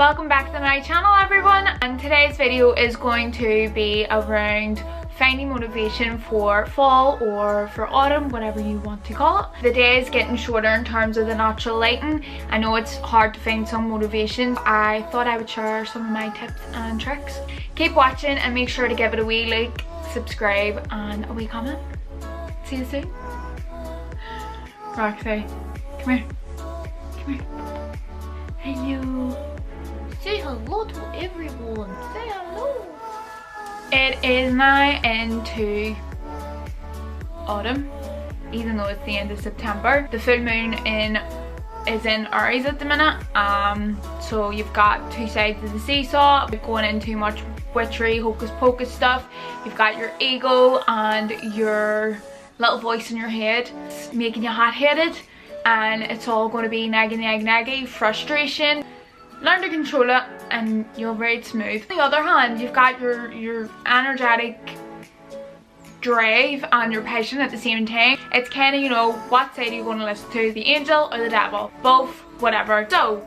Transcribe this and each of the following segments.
Welcome back to my channel everyone, and today's video is going to be around finding motivation for fall or for autumn, whatever you want to call it. The day is getting shorter in terms of the natural lighting. I know it's hard to find some motivation. I thought I would share some of my tips and tricks. Keep watching and make sure to give it a wee like, subscribe and a wee comment. See you soon. Roxy, come here. Come here. Hello. Say hello to everyone. Say hello. It is now into autumn, even though it's the end of September. The full moon is in Aries at the minute. So you've got two sides of the seesaw. Going into much witchery, hocus pocus stuff. You've got your ego and your little voice in your head making you hot-headed, and it's all going to be naggy, frustration. Learn to control it and you'll ride smooth. On the other hand, you've got your energetic drive and your passion at the same time. It's kind of, you know, what side are you going to listen to, the angel or the devil? Both, whatever. So,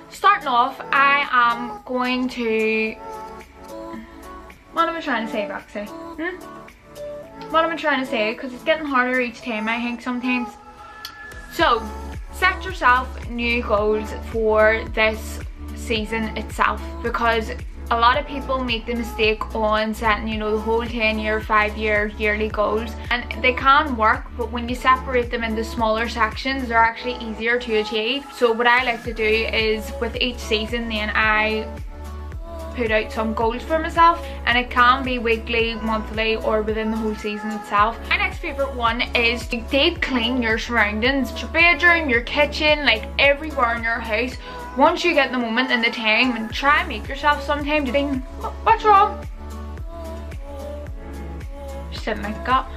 starting off, I am going to... What am I trying to say, Roxy? What am I trying to say? Because it's getting harder each time, I think, sometimes. So, set yourself new goals for this season itself, because a lot of people make the mistake on setting, you know, the whole 10-year, 5-year, yearly goals, and they can work, but when you separate them into smaller sections, they're actually easier to achieve. So what I like to do is with each season, then I put out some goals for myself, and it can be weekly, monthly, or within the whole season itself. My next favorite one is to deep clean your surroundings, your bedroom, your kitchen, like everywhere in your house. Once you get the moment and the time, and try and make yourself some time to think, what's wrong? Just sitting like that.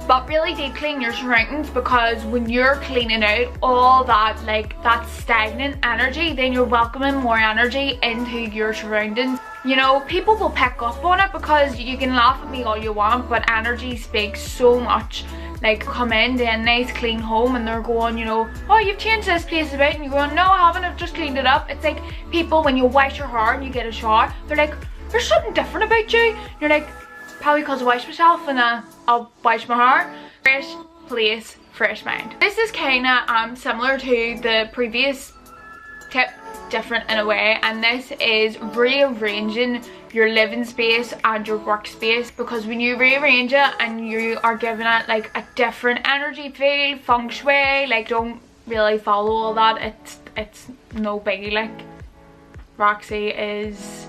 But really deep clean your surroundings, because when you're cleaning out all that, like that stagnant energy, then you're welcoming more energy into your surroundings. You know, people will pick up on it, because you can laugh at me all you want, but energy speaks so much. Like, come in to a nice clean home and they're going, you know, oh, you've changed this place about, and you're going, no I haven't, I've just cleaned it up. It's like people, when you wash your hair and you get a shower, they're like, there's something different about you. You're like, probably because I wash myself and I'll wash my hair. Fresh place, fresh mind. This is kind of similar to the previous tip, different in a way, and this is rearranging your living space and your workspace, because when you rearrange it and you are giving it like a different energy feel, feng shui, like don't really follow all that, it's no biggie. Like, Roxy is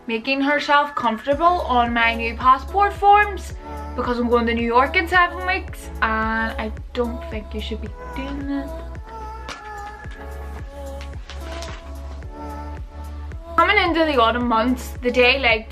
making herself comfortable on my new passport forms, because I'm going to New York in 7 weeks, and I don't think you should be doing that. Coming into the autumn months, the daylight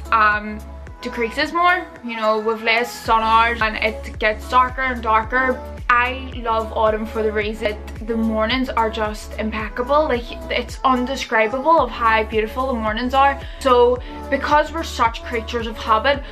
decreases more, you know, with less sun hours, and it gets darker and darker. I love autumn for the reason that the mornings are just impeccable. Like, it's undescribable of how beautiful the mornings are. So because we're such creatures of habit,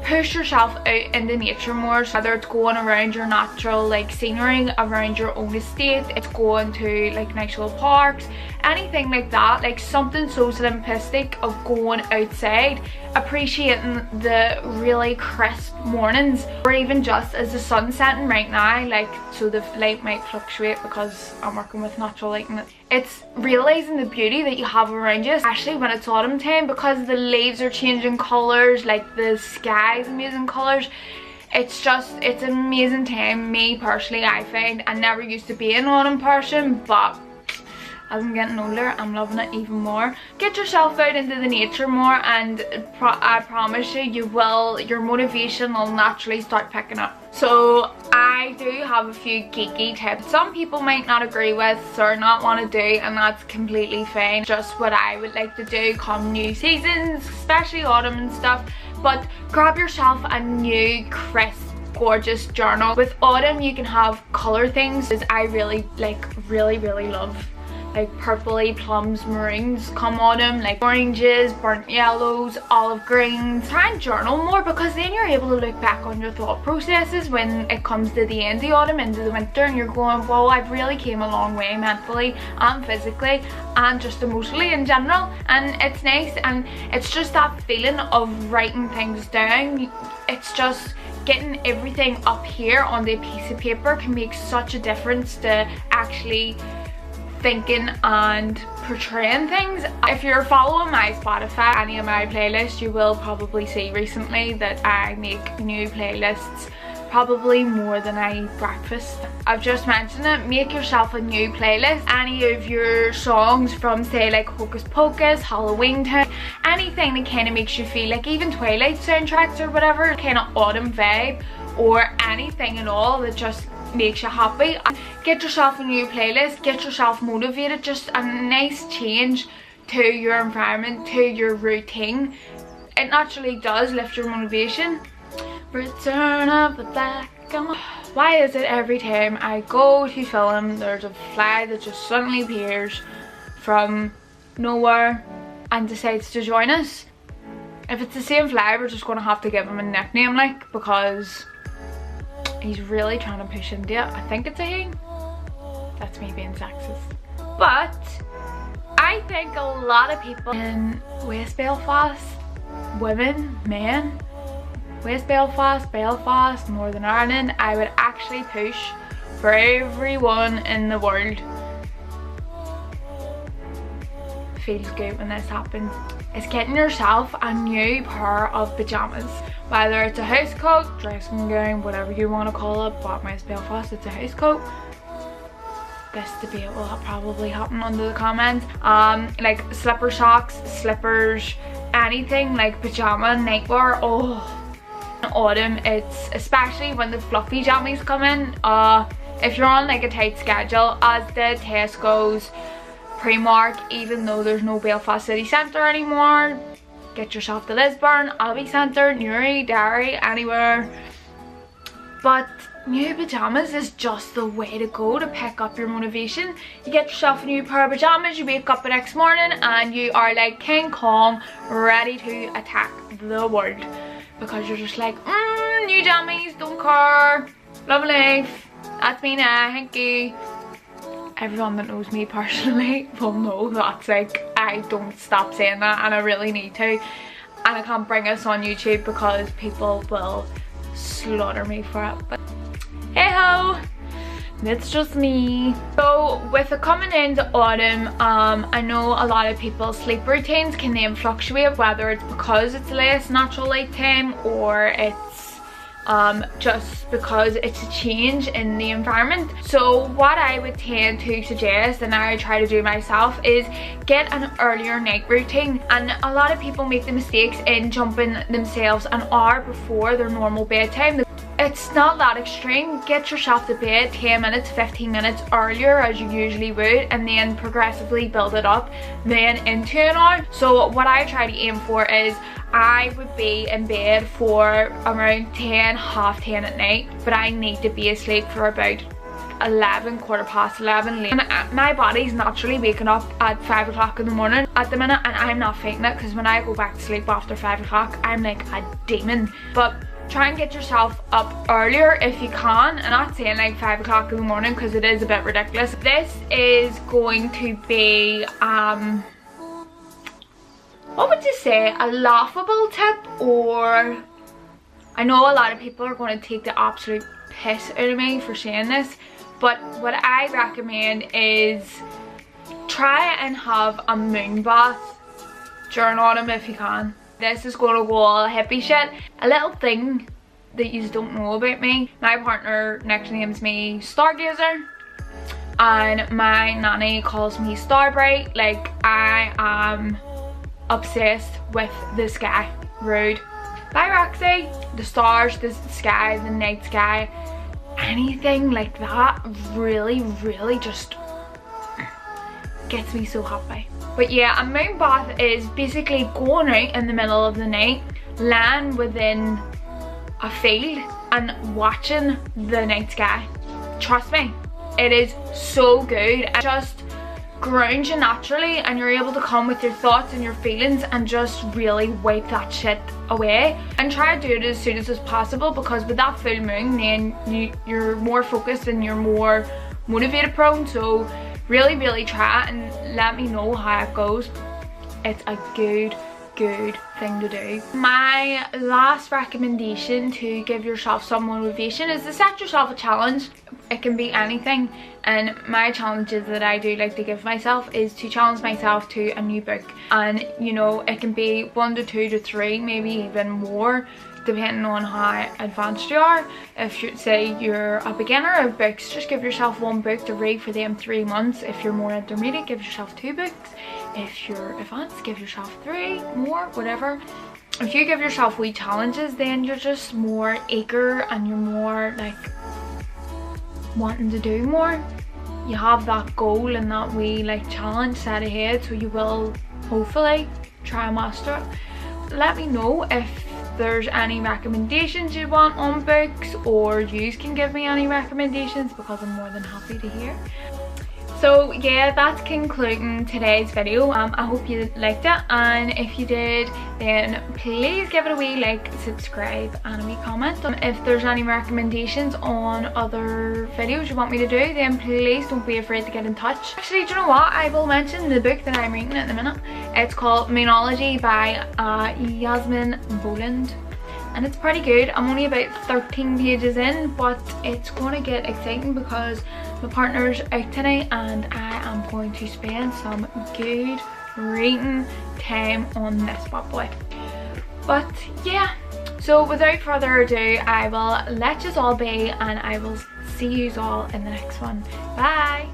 push yourself out into nature more, whether it's going around your natural like scenery around your own estate, it's going to like nice little parks, anything like that, like something so simplistic of going outside, appreciating the really crisp mornings, or even just as the sun's setting right now, like, so the light might fluctuate because I'm working with natural lighting. It's realizing the beauty that you have around you, especially when it's autumn time, because the leaves are changing colours, like the sky's amazing colours. It's an amazing time. Me personally, I find, I never used to be an autumn person, but as I'm getting older, I'm loving it even more. Get yourself out into the nature more, and I promise you, your motivation will naturally start picking up. So I do have a few geeky tips some people might not agree with or not want to do, and that's completely fine. Just what I would like to do come new seasons, especially autumn and stuff. But grab yourself a new crisp, gorgeous journal. With autumn you can have colour things, as I really love like purpley plums, maroons come autumn, like oranges, burnt yellows, olive greens. Try and journal more, because then you're able to look back on your thought processes when it comes to the end of the autumn into the winter, and you're going, whoa, I've really came a long way mentally and physically and just emotionally in general. And it's nice, and it's just that feeling of writing things down. It's just getting everything up here on the piece of paper can make such a difference to actually thinking and portraying things. If you're following my Spotify, any of my playlists, you will probably see recently that I make new playlists probably more than I eat breakfast. I've just mentioned it. Make yourself a new playlist. Any of your songs from, say, like Hocus Pocus, Halloween Town, anything that kind of makes you feel like, even Twilight soundtracks or whatever, kind of autumn vibe, or anything at all that just makes you happy. Get yourself a new playlist, get yourself motivated. Just a nice change to your environment, to your routine. It naturally does lift your motivation. Return of the Black. Why is it every time I go to film there's a fly that just suddenly appears from nowhere and decides to join us? If it's the same fly, we're just gonna have to give him a nickname, like, because he's really trying to push into it. I think it's a he. That's me being sexist. But I think a lot of people in West Belfast, women, men, West Belfast, Belfast, Northern Ireland, I would actually push for everyone in the world. Feels good when this happens. It's getting yourself a new pair of pajamas. Whether it's a house coat, dressing gown, whatever you want to call it, but West Belfast, it's a house coat. This debate will probably happen under the comments. Like slipper socks, slippers, anything like pajama, nightwear. Oh, in autumn, it's especially when the fluffy jammies come in. If you're on like a tight schedule, as the Tesco's, Primark, even though there's no Belfast city centre anymore, get yourself to Lisburn, Abbey Centre, Newry, Derry, anywhere. But new pajamas is just the way to go to pick up your motivation. You get yourself a new pair of pajamas, you wake up the next morning and you are like King Kong, ready to attack the world. Because you're just like, new jammies, don't care, love life, that's me now, thank you. Everyone that knows me personally will know that's like, I don't stop saying that, and I really need to. And I can't bring this on YouTube because people will slaughter me for it. But hey ho, it's just me. So with it coming into autumn, I know a lot of people's sleep routines can then fluctuate, whether it's because it's less natural light time or it's just because it's a change in the environment. So what I would tend to suggest, and I try to do myself, is get an earlier night routine. And a lot of people make the mistakes in jumping themselves an hour before their normal bedtime. It's not that extreme. Get yourself to bed 10 minutes, 15 minutes earlier as you usually would, and then progressively build it up then into an hour. So what I try to aim for is I would be in bed for around 10, half 10 at night, but I need to be asleep for about 11, quarter past 11. And my body's naturally waking up at 5 o'clock in the morning at the minute, and I'm not faking it, because when I go back to sleep after 5 o'clock, I'm like a demon. But try and get yourself up earlier if you can. I'm not saying like 5 o'clock in the morning, because it is a bit ridiculous. This is going to be what would you say, a laughable tip, or I know a lot of people are going to take the absolute piss out of me for saying this, but what I recommend is try and have a moon bath during autumn if you can. This is going to go all hippie shit. A little thing that you don't know about me, my partner nicknames me Stargazer, and my nanny calls me Starbright. Like, I am obsessed with the sky. Rude. Bye Roxy. The stars, the sky, the night sky, anything like that really just gets me so happy. But yeah, a moon bath is basically going out in the middle of the night, lying within a field and watching the night sky. Trust me, it is so good. And just grounds you naturally, and you're able to come with your thoughts and your feelings and just really wipe that shit away. And try to do it as soon as possible, because with that full moon then you're more focused and you're more motivated prone. So really try it and let me know how it goes. It's a good thing to do. My last recommendation to give yourself some motivation is to set yourself a challenge. It can be anything, and my challenges that I do like to give myself is to challenge myself to a new book. And you know, it can be 1 to 2 to 3, maybe even more, depending on how advanced you are. If you say you're a beginner of books, just give yourself 1 book to read for them 3 months. If you're more intermediate, give yourself 2 books. If you're advanced, give yourself 3 more, whatever. If you give yourself wee challenges, then you're just more eager and you're more like wanting to do more. You have that goal and that wee like challenge set ahead, so you will hopefully try and master it. Let me know if there's any recommendations you want on books, or you can give me any recommendations, because I'm more than happy to hear. So yeah, that's concluding today's video. I hope you liked it, and if you did, then please give it a wee like, subscribe and a wee comment. If there's any recommendations on other videos you want me to do, then please don't be afraid to get in touch. Actually, do you know what? I will mention the book that I'm reading at the minute. It's called Moonology by Yasmin Boland, and it's pretty good. I'm only about 13 pages in, but it's going to get exciting because my partner's out tonight and I am going to spend some good reading time on this bad boy. But yeah, so without further ado, I will let you all be, and I will see you all in the next one. Bye!